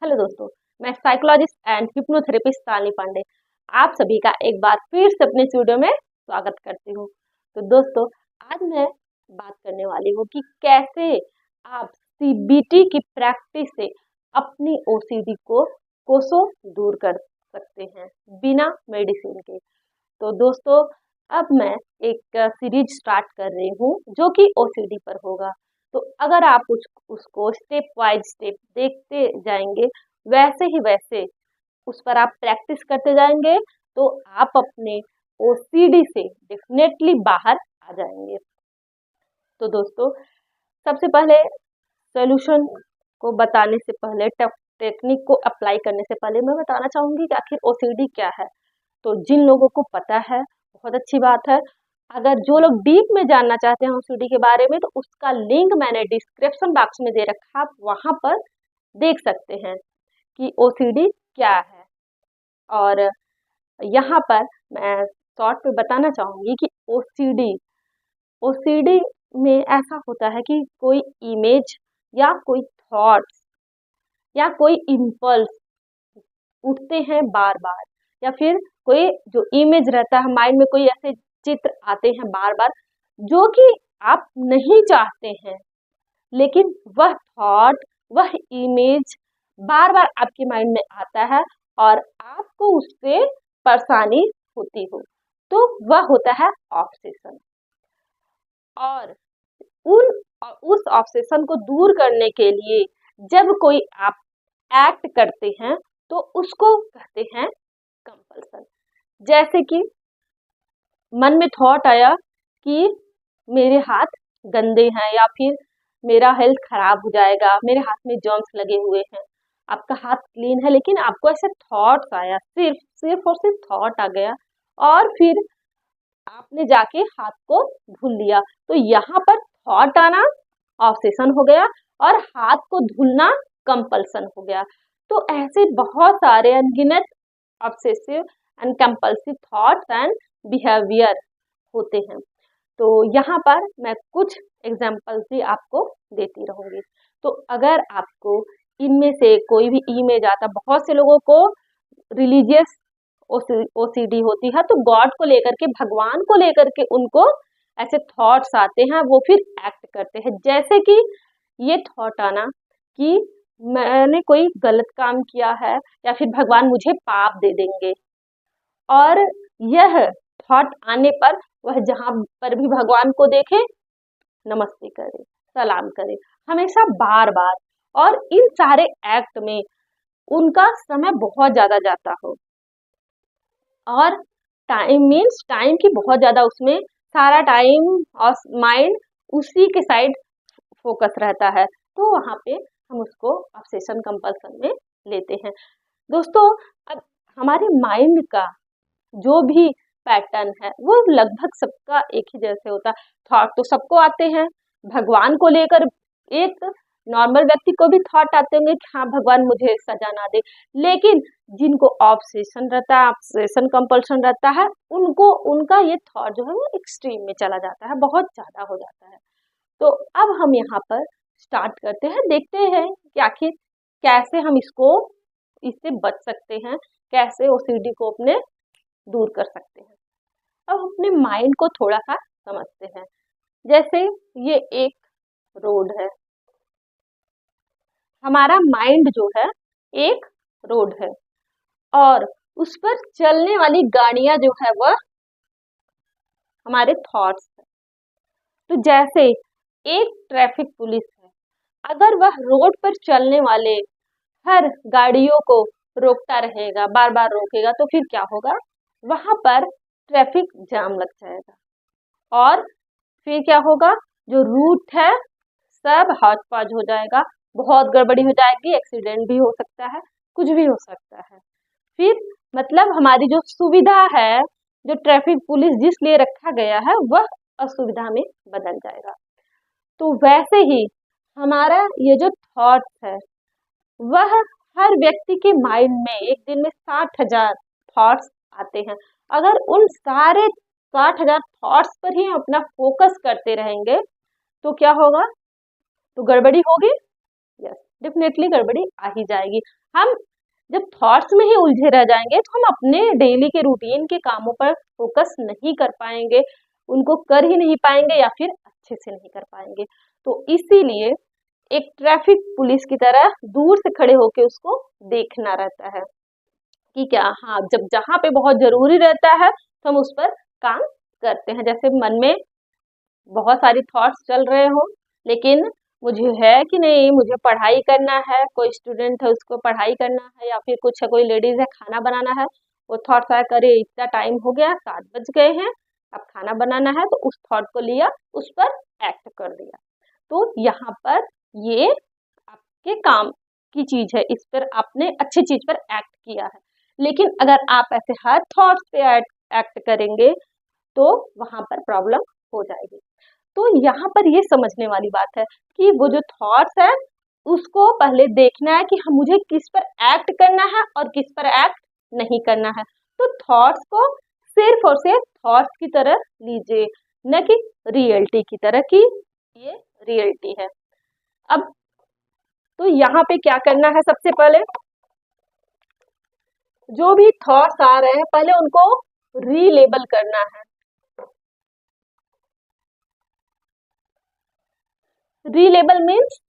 Hello दोस्तों, मैं psychologist and hypnotherapist Shalini Pandey आप सभी का एक बार फिर से अपने स्टूडियो में स्वागत करती हूँ। तो दोस्तों, आज मैं बात करने वाली हूँ कि कैसे आप सीबीटी की प्रैक्टिस से अपनी ओसीडी को कोसों दूर कर सकते हैं बिना मेडिसिन के। तो दोस्तों, अब मैं एक सीरीज स्टार्ट कर रही हूँ जो कि ओसीडी पर होगा। तो अगर आप उसको स्टेप वाइज स्टेप देखते जाएंगे, वैसे ही वैसे उस पर आप प्रैक्टिस करते जाएंगे, तो आप अपने ओसीडी से डेफिनेटली बाहर आ जाएंगे। तो दोस्तों, सबसे पहले सोल्यूशन को बताने से पहले, टेक्निक को अप्लाई करने से पहले मैं बताना चाहूँगी कि आखिर ओसीडी क्या है। तो जिन लोगों को पता है, बहुत अच्छी बात है। अगर जो लोग डीप में जानना चाहते हैं ओसीडी के बारे में, तो उसका लिंक मैंने डिस्क्रिप्शन बॉक्स में दे रखा, आप वहाँ पर देख सकते हैं कि ओसीडी क्या है। और यहाँ पर मैं शॉर्ट में बताना चाहूँगी कि ओसीडी में ऐसा होता है कि कोई इमेज या कोई थॉट्स या कोई इम्पल्स उठते हैं बार बार, या फिर कोई जो इमेज रहता है माइंड में, कोई ऐसे चित्र आते हैं बार बार जो कि आप नहीं चाहते हैं, लेकिन वह थॉट, वह इमेज बार बार आपके माइंड में आता है और आपको उससे परेशानी होती हो, तो वह होता है ऑब्सेशन। और उन उस ऑब्सेशन को दूर करने के लिए जब कोई आप एक्ट करते हैं, तो उसको कहते हैं कंपल्सन। जैसे कि मन में थॉट आया कि मेरे हाथ गंदे हैं, या फिर मेरा हेल्थ खराब हो जाएगा, मेरे हाथ में जर्म्स लगे हुए हैं। आपका हाथ क्लीन है, लेकिन आपको ऐसे थॉट्स आया, सिर्फ और सिर्फ थॉट आ गया, और फिर आपने जाके हाथ को धुल लिया। तो यहाँ पर थॉट आना ऑब्सेशन हो गया और हाथ को धुलना कंपल्सन हो गया। तो ऐसे बहुत सारे अनगिनत obsessive and compulsive thoughts and behaviour होते हैं। तो यहाँ पर मैं कुछ एग्जाम्पल्स भी आपको देती रहूंगी। तो अगर आपको इनमें से कोई भी इमेज आता, बहुत से लोगों को रिलीजियस ओसीडी होती है, तो गॉड को लेकर के, भगवान को लेकर के उनको ऐसे थॉट्स आते हैं, वो फिर एक्ट करते हैं। जैसे कि ये थॉट आना कि मैंने कोई गलत काम किया है, या फिर भगवान मुझे पाप दे देंगे, और यह थॉट आने पर वह जहां पर भी भगवान को देखे, नमस्ते करे, सलाम करे, हमेशा बार बार, और इन सारे एक्ट में उनका समय बहुत ज्यादा जाता हो, और टाइम की बहुत ज्यादा, उसमें सारा टाइम और माइंड उसी के साइड फोकस रहता है, तो वहां पे हम उसको ऑब्सेशन कंपल्सन में लेते हैं। दोस्तों, अब हमारे माइंड का जो भी पैटर्न है, वो लगभग सबका एक ही जैसे होता है। थॉट तो सबको आते हैं, भगवान को लेकर एक नॉर्मल व्यक्ति को भी थॉट आते होंगे कि हाँ, भगवान मुझे सजा ना दे, लेकिन जिनको ऑब्सेशन रहता है, ऑब्सेशन कंपल्सन रहता है, उनको उनका ये थॉट जो है वो एक्सट्रीम में चला जाता है, बहुत ज्यादा हो जाता है। तो अब हम यहाँ पर स्टार्ट करते हैं, देखते हैं कि आखिर कैसे हम इससे बच सकते हैं, कैसे ओसीडी को अपने दूर कर सकते हैं। अब अपने माइंड को थोड़ा सा समझते हैं। जैसे ये एक रोड है, हमारा माइंड जो है एक रोड है, और उस पर चलने वाली गाड़ियां जो है वह हमारे थॉट्स है। तो जैसे एक ट्रैफिक पुलिस है, अगर वह रोड पर चलने वाले हर गाड़ियों को रोकता रहेगा, बार बार रोकेगा, तो फिर क्या होगा, वहां पर ट्रैफिक जाम लग जाएगा, और फिर क्या होगा, जो रूट है सब हौच पौच हो जाएगा, बहुत गड़बड़ी हो जाएगी, एक्सीडेंट भी हो सकता है, कुछ भी हो सकता है। फिर मतलब हमारी जो सुविधा है, जो ट्रैफिक पुलिस जिस लिए रखा गया है, वह असुविधा में बदल जाएगा। तो वैसे ही हमारा ये जो थॉट्स है, वह हर व्यक्ति के माइंड में एक दिन में 60,000 थॉट्स आते हैं। अगर उन सारे 60,000 थॉट्स पर ही हम अपना फोकस करते रहेंगे, तो क्या होगा, तो गड़बड़ी होगी। यस, डेफिनेटली गड़बड़ी आ ही जाएगी। हम जब थॉट्स में ही उलझे रह जाएंगे तो हम अपने डेली के रूटीन के कामों पर फोकस नहीं कर पाएंगे, उनको कर ही नहीं पाएंगे या फिर अच्छे से नहीं कर पाएंगे। तो इसीलिए एक ट्रैफिक पुलिस की तरह दूर से खड़े होके उसको देखना रहता है कि क्या, हाँ, जब जहाँ पे बहुत जरूरी रहता है तो हम उस पर काम करते हैं। जैसे मन में बहुत सारी थॉट्स चल रहे हो, लेकिन मुझे है कि नहीं, मुझे पढ़ाई करना है, कोई स्टूडेंट है उसको पढ़ाई करना है, या फिर कुछ है, कोई लेडीज है खाना बनाना है, वो थॉट्स आया करे इतना टाइम हो गया, 7 बज गए हैं, अब खाना बनाना है, तो उस थॉट को लिया, उस पर एक्ट कर दिया। तो यहाँ पर ये आपके काम की चीज है, इस पर आपने अच्छी चीज पर एक्ट किया है। लेकिन अगर आप ऐसे हर थॉट्स पे एक्ट करेंगे तो वहां पर प्रॉब्लम हो जाएगी। तो यहाँ पर ये समझने वाली बात है कि वो जो थॉट्स है उसको पहले देखना है कि मुझे किस पर एक्ट करना है और किस पर एक्ट नहीं करना है। तो थॉट्स को सिर्फ और सिर्फ थॉट्स की तरह लीजिए, न कि रियलिटी की तरह कि ये रियलिटी है। अब तो यहाँ पे क्या करना है, सबसे पहले जो भी थॉट्स आ रहे हैं पहले उनको रीलेबल करना है। रीलेबल मीन्स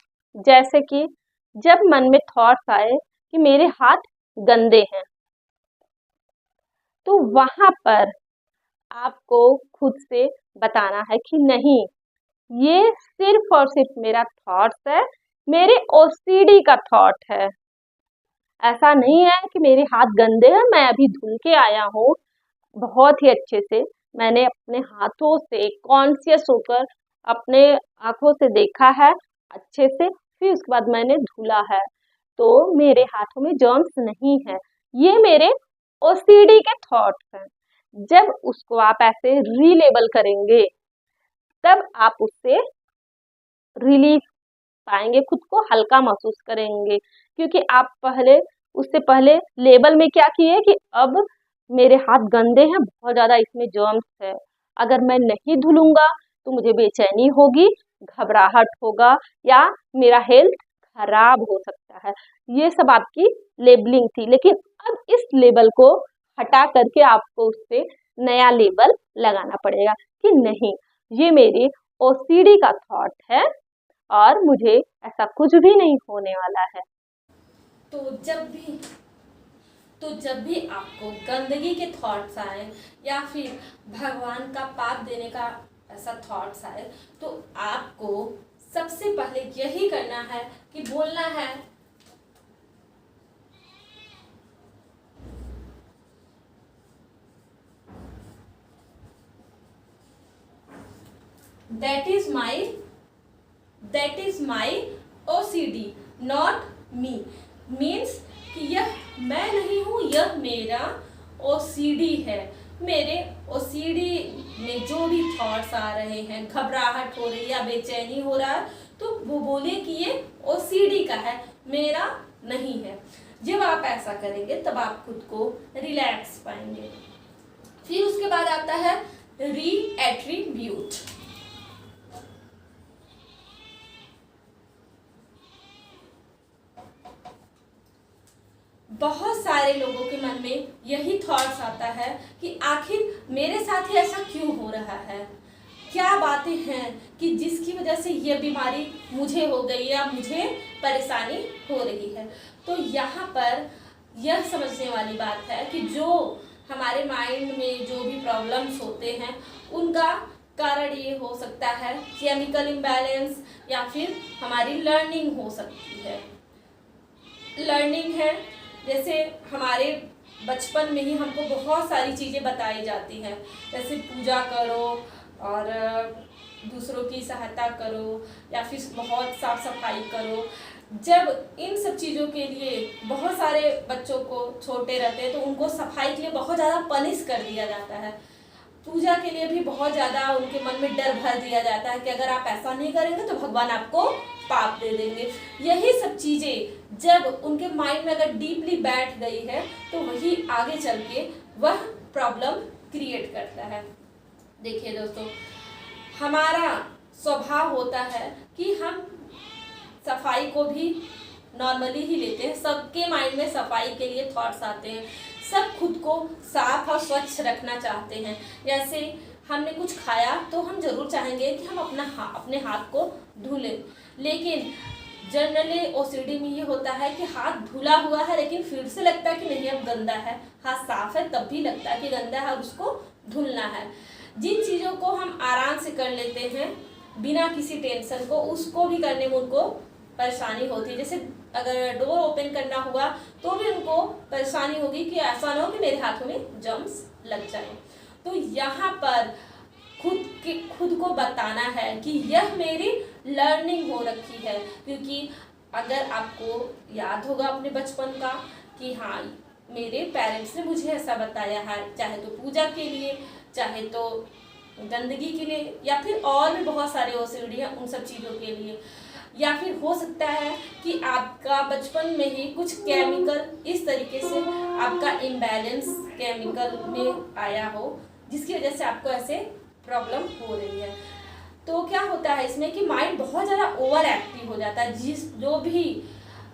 जैसे कि जब मन में थॉट्स आए कि मेरे हाथ गंदे हैं, तो वहां पर आपको खुद से बताना है कि नहीं, ये सिर्फ और सिर्फ मेरा थॉट्स है, मेरे ओसीडी का थॉट है। ऐसा नहीं है कि मेरे हाथ गंदे हैं, मैं अभी धुल के आया हूँ बहुत ही अच्छे से, मैंने अपने हाथों से कॉन्शियस होकर अपने आंखों से देखा है अच्छे से, फिर उसके बाद मैंने धुला है, तो मेरे हाथों में जर्म्स नहीं है, ये मेरे ओसीडी के थॉट्स हैं। जब उसको आप ऐसे रीलेबल करेंगे तब आप उससे रिलीफ पाएंगे, खुद को हल्का महसूस करेंगे, क्योंकि आप पहले उससे पहले लेबल में क्या किए कि अब मेरे हाथ गंदे हैं, बहुत ज्यादा इसमें जर्म्स है, अगर मैं नहीं धुलूंगा तो मुझे बेचैनी होगी, घबराहट होगा या मेरा हेल्थ खराब हो सकता है। ये सब आपकी लेबलिंग थी, लेकिन अब इस लेबल को हटा करके आपको उससे नया लेबल लगाना पड़ेगा कि नहीं, ये मेरी ओसीडी का थॉट है और मुझे ऐसा कुछ भी नहीं होने वाला है। तो जब भी आपको गंदगी के थॉट्स आए या फिर भगवान का पाप देने का ऐसा थॉट्स आए, तो आपको सबसे पहले यही करना है कि बोलना है that is my OCD not me. Means कि यह मैं नहीं हूँ, यह मेरा OCD है। मेरे OCD में जो भी थॉट्स आ रहे हैं, घबराहट हो रही है या बेचैनी हो रहा है, तो वो बोले कि ये OCD का है, मेरा नहीं है। जब आप ऐसा करेंगे तब आप खुद को रिलैक्स पाएंगे। फिर उसके बाद आता है रीएट्रीब्यूट। बहुत सारे लोगों के मन में यही थॉट्स आता है कि आखिर मेरे साथ ही ऐसा क्यों हो रहा है, क्या बातें हैं कि जिसकी वजह से ये बीमारी मुझे हो गई या मुझे परेशानी हो रही है। तो यहाँ पर यह समझने वाली बात है कि जो हमारे माइंड में जो भी प्रॉब्लम्स होते हैं उनका कारण ये हो सकता है केमिकल इम्बैलेंस या फिर हमारी लर्निंग हो सकती है। लर्निंग है जैसे हमारे बचपन में ही हमको बहुत सारी चीज़ें बताई जाती हैं, जैसे पूजा करो और दूसरों की सहायता करो या फिर बहुत साफ सफाई करो। जब इन सब चीज़ों के लिए बहुत सारे बच्चों को छोटे रहते हैं तो उनको सफाई के लिए बहुत ज़्यादा पनिश कर दिया जाता है। पूजा के लिए भी बहुत ज़्यादा उनके मन में डर भर दिया जाता है कि अगर आप ऐसा नहीं करेंगे तो भगवान आपको पाप दे देंगे। यही सब चीज़ें जब उनके माइंड में अगर डीपली बैठ गई है तो वही आगे चल के वह प्रॉब्लम क्रिएट करता है। देखिए दोस्तों, हमारा स्वभाव होता है कि हम सफाई को भी नॉर्मली ही लेते हैं। सबके माइंड में सफाई के लिए थॉट्स आते हैं, सब खुद को साफ और स्वच्छ रखना चाहते हैं। जैसे हमने कुछ खाया तो हम जरूर चाहेंगे कि हम अपने हाथ को धुलें, लेकिन जनरली ओसीडी में ये होता है कि हाथ धुला हुआ है लेकिन फिर से लगता है कि नहीं अब गंदा है, हाथ साफ है तब भी लगता है कि गंदा है और उसको धुलना है। जिन चीज़ों को हम आराम से कर लेते हैं बिना किसी टेंशन को, उसको भी करने में उनको परेशानी होती है। जैसे अगर डोर ओपन करना हुआ तो भी उनको परेशानी होगी कि ऐसा ना हो कि मेरे हाथों में जर्म्स लग जाए। तो यहाँ पर खुद को बताना है कि यह मेरी लर्निंग हो रखी है, क्योंकि अगर आपको याद होगा अपने बचपन का कि हाँ मेरे पेरेंट्स ने मुझे ऐसा बताया है, चाहे तो पूजा के लिए, चाहे तो गंदगी के लिए, या फिर और भी बहुत सारे ओसीडी हैं उन सब चीज़ों के लिए। या फिर हो सकता है कि आपका बचपन में ही कुछ केमिकल इस तरीके से आपका इम्बैलेंस केमिकल में आया हो, जिसकी वजह से आपको ऐसे प्रॉब्लम हो रही है। तो क्या होता है इसमें कि माइंड बहुत ज़्यादा ओवर एक्टिव हो जाता है।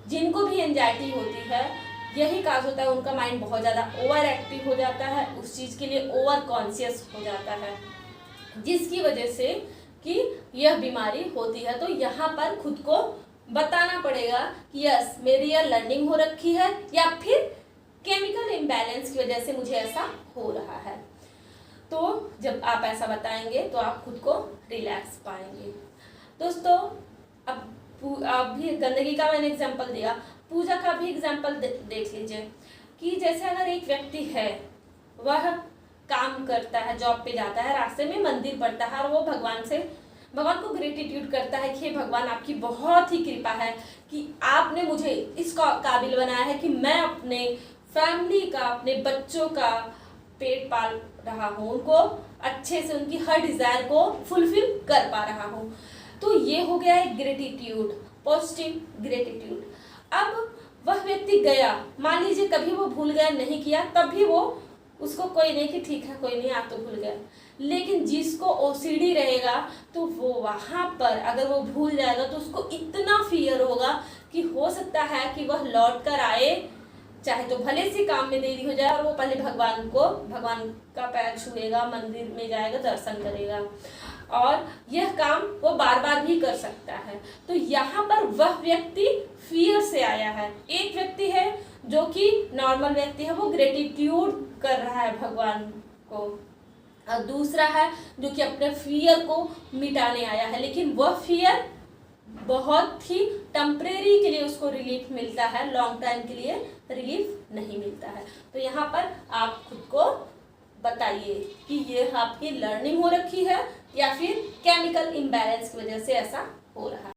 जिनको भी एंजाइटी होती है यही काज होता है, उनका माइंड बहुत ज़्यादा ओवर एक्टिव हो जाता है, उस चीज़ के लिए ओवर कॉन्शियस हो जाता है, जिसकी वजह से कि यह बीमारी होती है। तो यहाँ पर खुद को बताना पड़ेगा कि यस मेरी यह लर्निंग हो रखी है, या फिर केमिकल इम्बैलेंस की वजह से मुझे ऐसा हो रहा है। तो जब आप ऐसा बताएंगे तो आप खुद को रिलैक्स पाएंगे। दोस्तों अब भी गंदगी का मैंने एग्जाम्पल दिया, पूजा का भी एग्जाम्पल देख लीजिए कि जैसे अगर एक व्यक्ति है, वह काम करता है, जॉब पे जाता है, रास्ते में मंदिर पड़ता है और वो भगवान को ग्रेटिट्यूड करता है कि भगवान आपकी बहुत ही कृपा है कि आपने मुझे इस काबिल बनाया है कि मैं अपने फैमिली का, अपने बच्चों का पेट पाल रहा हूँ, उनको अच्छे से उनकी हर डिज़ायर को फुलफिल कर पा रहा हूँ। तो ये हो गया है ग्रेटिट्यूड, पॉजिटिव ग्रेटिट्यूड। अब वह व्यक्ति गया, मान लीजिए कभी वो भूल गया, नहीं किया, तब भी वो उसको कोई नहीं कि ठीक है कोई नहीं आप तो भूल गया। लेकिन जिसको ओसीडी रहेगा तो वो वहाँ पर अगर वो भूल जाएगा तो उसको इतना फियर होगा कि हो सकता है कि वह लौट कर आए, चाहे तो भले से काम में देरी हो जाए, और वो पहले भगवान का पैर छुएगा, मंदिर में जाएगा, दर्शन करेगा, और यह काम वो बार बार भी कर सकता है। तो यहाँ पर वह व्यक्ति फियर से आया है। एक व्यक्ति है जो कि नॉर्मल व्यक्ति है, वो ग्रेटिट्यूड कर रहा है भगवान को, और दूसरा है जो कि अपने फियर को मिटाने आया है, लेकिन वह फियर बहुत ही टेम्परेरी के लिए उसको रिलीफ मिलता है, लॉन्ग टाइम के लिए रिलीफ नहीं मिलता है। तो यहाँ पर आप खुद को बताइए कि ये आपकी लर्निंग हो रखी है या फिर केमिकल इम्बैलेंस की वजह से ऐसा हो रहा है।